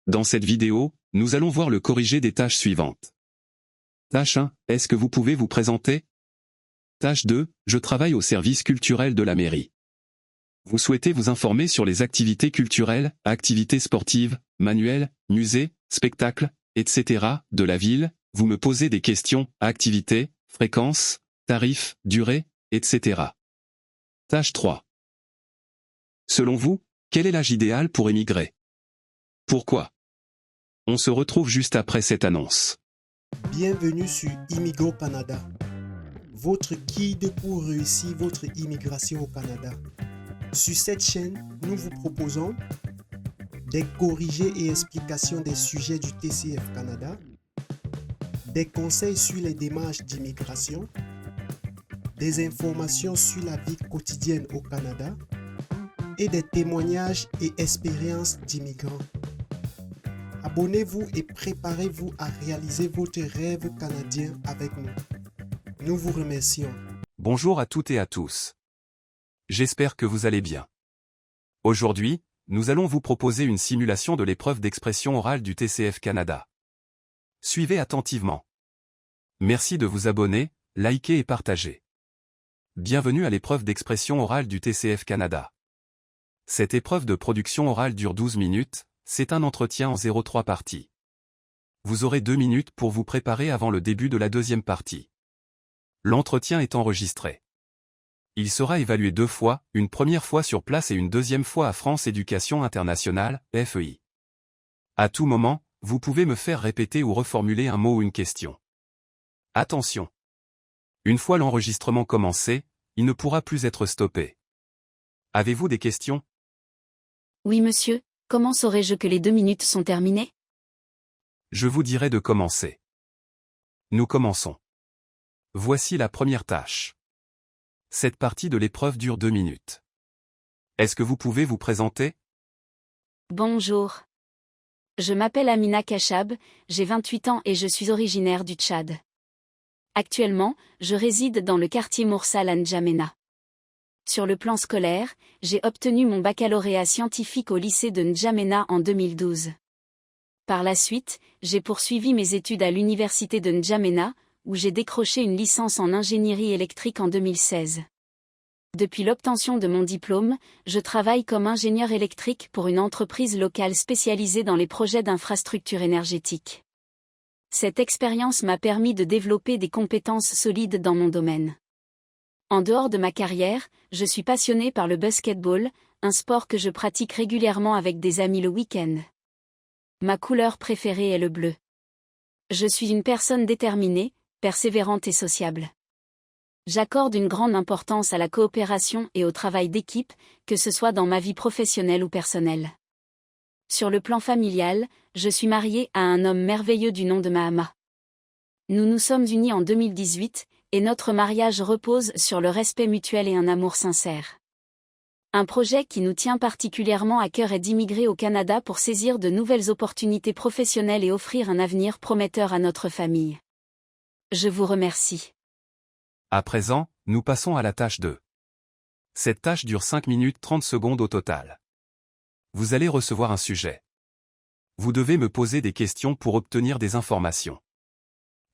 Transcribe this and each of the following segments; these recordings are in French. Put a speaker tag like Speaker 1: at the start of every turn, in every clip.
Speaker 1: Dans cette vidéo, nous allons voir le corrigé des tâches suivantes. Tâche 1, est-ce que vous pouvez vous présenter? Tâche 2, je travaille au service culturel de la mairie. Vous souhaitez vous informer sur les activités culturelles, activités sportives, manuels, musées, spectacles, etc. de la ville, vous me posez des questions, activités, fréquences, tarifs, durée, etc. Tâche 3. Selon vous, quel est l'âge idéal pour émigrer? Pourquoi? On se retrouve juste après cette annonce.
Speaker 2: Bienvenue sur Immigro Canada, votre guide pour réussir votre immigration au Canada. Sur cette chaîne, nous vous proposons des corrigés et explications des sujets du TCF Canada, des conseils sur les démarches d'immigration, des informations sur la vie quotidienne au Canada et des témoignages et expériences d'immigrants. Abonnez-vous et préparez-vous à réaliser votre rêve canadien avec nous. Nous vous remercions.
Speaker 1: Bonjour à toutes et à tous. J'espère que vous allez bien. Aujourd'hui, nous allons vous proposer une simulation de l'épreuve d'expression orale du TCF Canada. Suivez attentivement. Merci de vous abonner, liker et partager. Bienvenue à l'épreuve d'expression orale du TCF Canada. Cette épreuve de production orale dure 12 minutes, c'est un entretien en 0,3 parties. Vous aurez 2 minutes pour vous préparer avant le début de la deuxième partie. L'entretien est enregistré. Il sera évalué 2 fois, une première fois sur place et une deuxième fois à France Éducation Internationale, FEI. À tout moment, vous pouvez me faire répéter ou reformuler un mot ou une question. Attention! Une fois l'enregistrement commencé, il ne pourra plus être stoppé. Avez-vous des questions?
Speaker 3: Oui monsieur, comment saurais-je que les 2 minutes sont terminées?
Speaker 1: Je vous dirai de commencer. Nous commençons. Voici la première tâche. Cette partie de l'épreuve dure 2 minutes. Est-ce que vous pouvez vous présenter?
Speaker 3: Bonjour. Je m'appelle Amina Kachab, j'ai 28 ans et je suis originaire du Tchad. Actuellement, je réside dans le quartier Moursal à N'Djamena. Sur le plan scolaire, j'ai obtenu mon baccalauréat scientifique au lycée de N'Djamena en 2012. Par la suite, j'ai poursuivi mes études à l'université de N'Djamena, où j'ai décroché une licence en ingénierie électrique en 2016. Depuis l'obtention de mon diplôme, je travaille comme ingénieur électrique pour une entreprise locale spécialisée dans les projets d'infrastructures énergétiques. Cette expérience m'a permis de développer des compétences solides dans mon domaine. En dehors de ma carrière, je suis passionné par le basketball, un sport que je pratique régulièrement avec des amis le week-end. Ma couleur préférée est le bleu. Je suis une personne déterminée, persévérante et sociable. J'accorde une grande importance à la coopération et au travail d'équipe, que ce soit dans ma vie professionnelle ou personnelle. Sur le plan familial, je suis mariée à un homme merveilleux du nom de Mahama. Nous nous sommes unis en 2018, et notre mariage repose sur le respect mutuel et un amour sincère. Un projet qui nous tient particulièrement à cœur est d'immigrer au Canada pour saisir de nouvelles opportunités professionnelles et offrir un avenir prometteur à notre famille. Je vous remercie.
Speaker 1: À présent, nous passons à la tâche 2. Cette tâche dure 5 minutes 30 secondes au total. Vous allez recevoir un sujet. Vous devez me poser des questions pour obtenir des informations.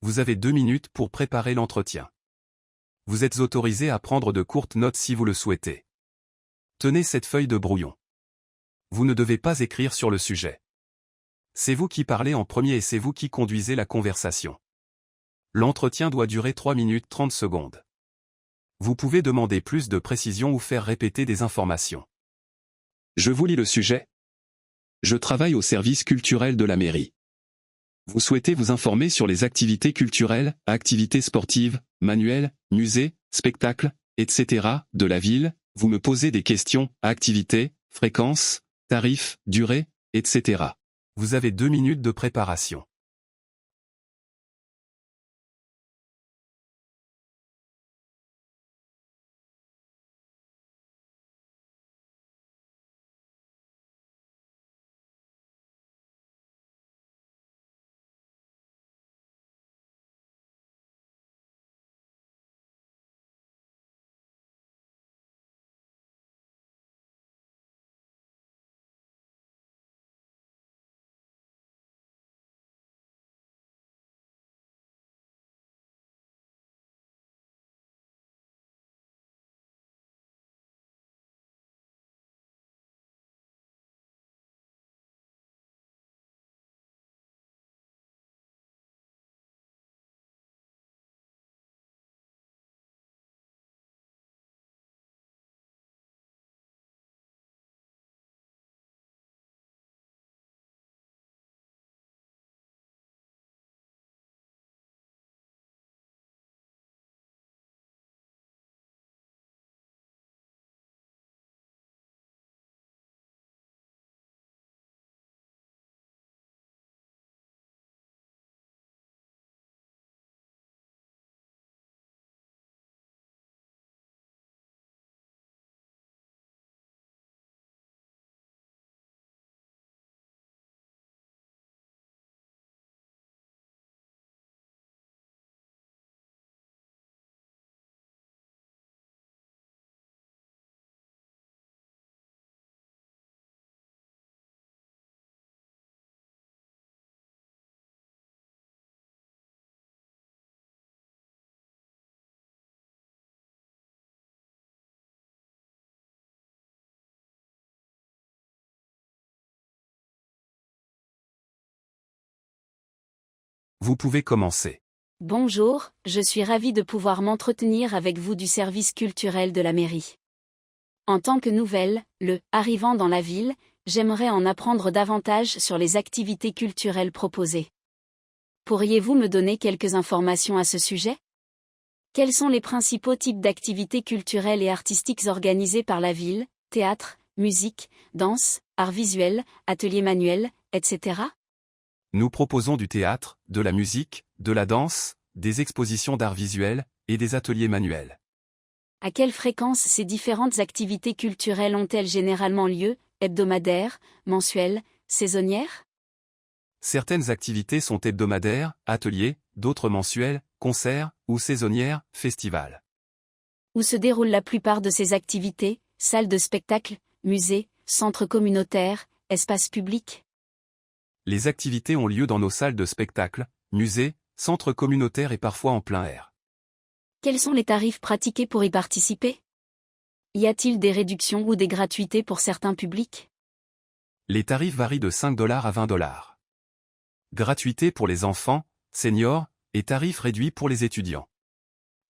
Speaker 1: Vous avez 2 minutes pour préparer l'entretien. Vous êtes autorisé à prendre de courtes notes si vous le souhaitez. Tenez cette feuille de brouillon. Vous ne devez pas écrire sur le sujet. C'est vous qui parlez en premier et c'est vous qui conduisez la conversation. L'entretien doit durer 3 minutes 30 secondes. Vous pouvez demander plus de précision ou faire répéter des informations. Je vous lis le sujet. Je travaille au service culturel de la mairie. Vous souhaitez vous informer sur les activités culturelles, activités sportives, manuels, musées, spectacles, etc. de la ville, vous me posez des questions, activités, fréquences, tarifs, durée, etc. Vous avez 2 minutes de préparation. Vous pouvez commencer.
Speaker 3: Bonjour, je suis ravie de pouvoir m'entretenir avec vous du service culturel de la mairie. En tant que nouvelle, arrivant dans la ville, j'aimerais en apprendre davantage sur les activités culturelles proposées. Pourriez-vous me donner quelques informations à ce sujet? Quels sont les principaux types d'activités culturelles et artistiques organisées par la ville? Théâtre, musique, danse, arts visuels, ateliers manuels, etc.
Speaker 1: Nous proposons du théâtre, de la musique, de la danse, des expositions d'art visuel, et des ateliers manuels.
Speaker 3: À quelle fréquence ces différentes activités culturelles ont-elles généralement lieu? Hebdomadaires, mensuelles, saisonnières?
Speaker 1: Certaines activités sont hebdomadaires, ateliers, d'autres mensuels, concerts, ou saisonnières, festivals.
Speaker 3: Où se déroulent la plupart de ces activités? Salles de spectacle, musées, centres communautaires, espaces publics?
Speaker 1: Les activités ont lieu dans nos salles de spectacle, musées, centres communautaires et parfois en plein air.
Speaker 3: Quels sont les tarifs pratiqués pour y participer? Y a-t-il des réductions ou des gratuités pour certains publics?
Speaker 1: Les tarifs varient de 5 $ à 20 $. Gratuité pour les enfants, seniors, et tarifs réduits pour les étudiants.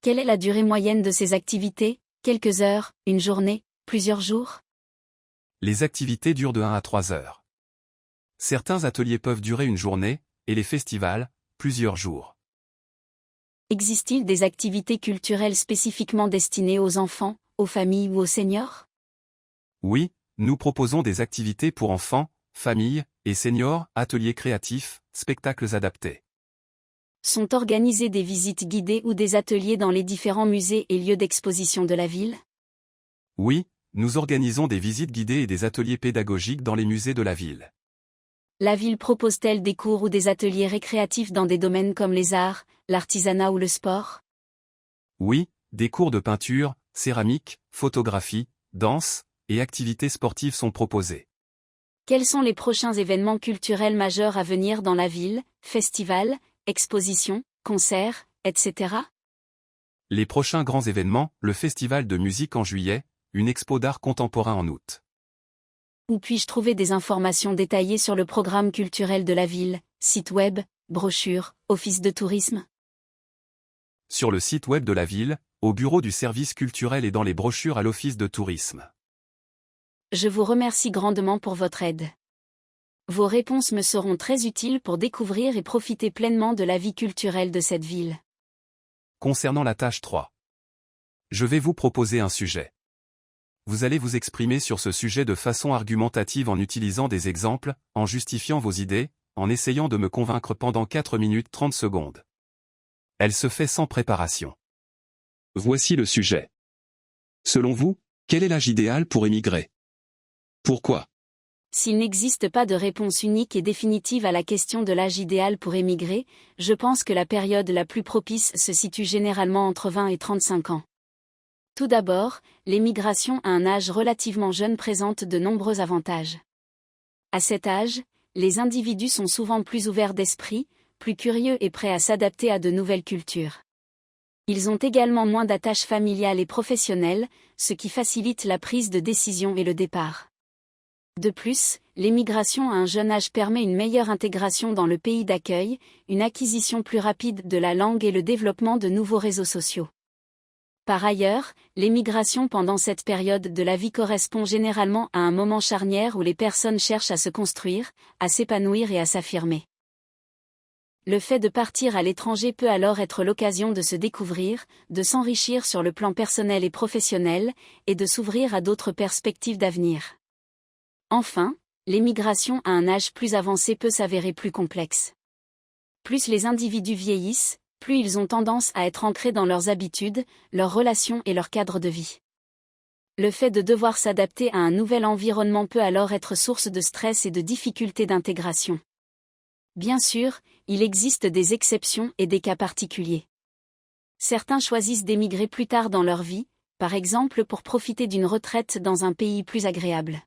Speaker 3: Quelle est la durée moyenne de ces activités? Quelques heures, une journée, plusieurs jours?
Speaker 1: Les activités durent de 1 à 3 heures. Certains ateliers peuvent durer une journée, et les festivals, plusieurs jours.
Speaker 3: Existe-t-il des activités culturelles spécifiquement destinées aux enfants, aux familles ou aux seniors?
Speaker 1: Oui, nous proposons des activités pour enfants, familles, et seniors, ateliers créatifs, spectacles adaptés.
Speaker 3: Sont organisées des visites guidées ou des ateliers dans les différents musées et lieux d'exposition de la ville?
Speaker 1: Oui, nous organisons des visites guidées et des ateliers pédagogiques dans les musées de la ville.
Speaker 3: La ville propose-t-elle des cours ou des ateliers récréatifs dans des domaines comme les arts, l'artisanat ou le sport?
Speaker 1: Oui, des cours de peinture, céramique, photographie, danse, et activités sportives sont proposés.
Speaker 3: Quels sont les prochains événements culturels majeurs à venir dans la ville? Festivals, expositions, concerts, etc.
Speaker 1: Les prochains grands événements, le festival de musique en juillet, une expo d'art contemporain en août.
Speaker 3: Où puis-je trouver des informations détaillées sur le programme culturel de la ville, site web, brochure, office de tourisme?
Speaker 1: Sur le site web de la ville, au bureau du service culturel et dans les brochures à l'office de tourisme.
Speaker 3: Je vous remercie grandement pour votre aide. Vos réponses me seront très utiles pour découvrir et profiter pleinement de la vie culturelle de cette ville.
Speaker 1: Concernant la tâche 3. Je vais vous proposer un sujet. Vous allez vous exprimer sur ce sujet de façon argumentative en utilisant des exemples, en justifiant vos idées, en essayant de me convaincre pendant 4 minutes 30 secondes. Elle se fait sans préparation. Voici le sujet. Selon vous, quel est l'âge idéal pour émigrer? Pourquoi?
Speaker 3: S'il n'existe pas de réponse unique et définitive à la question de l'âge idéal pour émigrer, je pense que la période la plus propice se situe généralement entre 20 et 35 ans. Tout d'abord, l'émigration à un âge relativement jeune présente de nombreux avantages. À cet âge, les individus sont souvent plus ouverts d'esprit, plus curieux et prêts à s'adapter à de nouvelles cultures. Ils ont également moins d'attaches familiales et professionnelles, ce qui facilite la prise de décision et le départ. De plus, l'émigration à un jeune âge permet une meilleure intégration dans le pays d'accueil, une acquisition plus rapide de la langue et le développement de nouveaux réseaux sociaux. Par ailleurs, l'émigration pendant cette période de la vie correspond généralement à un moment charnière où les personnes cherchent à se construire, à s'épanouir et à s'affirmer. Le fait de partir à l'étranger peut alors être l'occasion de se découvrir, de s'enrichir sur le plan personnel et professionnel, et de s'ouvrir à d'autres perspectives d'avenir. Enfin, l'émigration à un âge plus avancé peut s'avérer plus complexe. Plus les individus vieillissent, plus ils ont tendance à être ancrés dans leurs habitudes, leurs relations et leur cadre de vie. Le fait de devoir s'adapter à un nouvel environnement peut alors être source de stress et de difficultés d'intégration. Bien sûr, il existe des exceptions et des cas particuliers. Certains choisissent d'émigrer plus tard dans leur vie, par exemple pour profiter d'une retraite dans un pays plus agréable.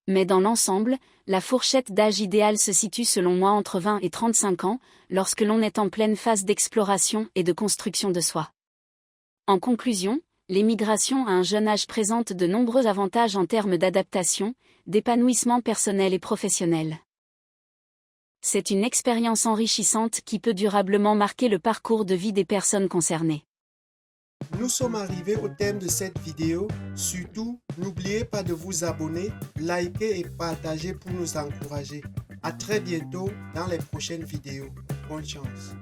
Speaker 3: Mais dans l'ensemble, la fourchette d'âge idéale se situe selon moi entre 20 et 35 ans, lorsque l'on est en pleine phase d'exploration et de construction de soi. En conclusion, l'émigration à un jeune âge présente de nombreux avantages en termes d'adaptation, d'épanouissement personnel et professionnel. C'est une expérience enrichissante qui peut durablement marquer le parcours de vie des personnes concernées.
Speaker 2: Nous sommes arrivés au terme de cette vidéo. Surtout, n'oubliez pas de vous abonner, liker et partager pour nous encourager. À très bientôt dans les prochaines vidéos. Bonne chance.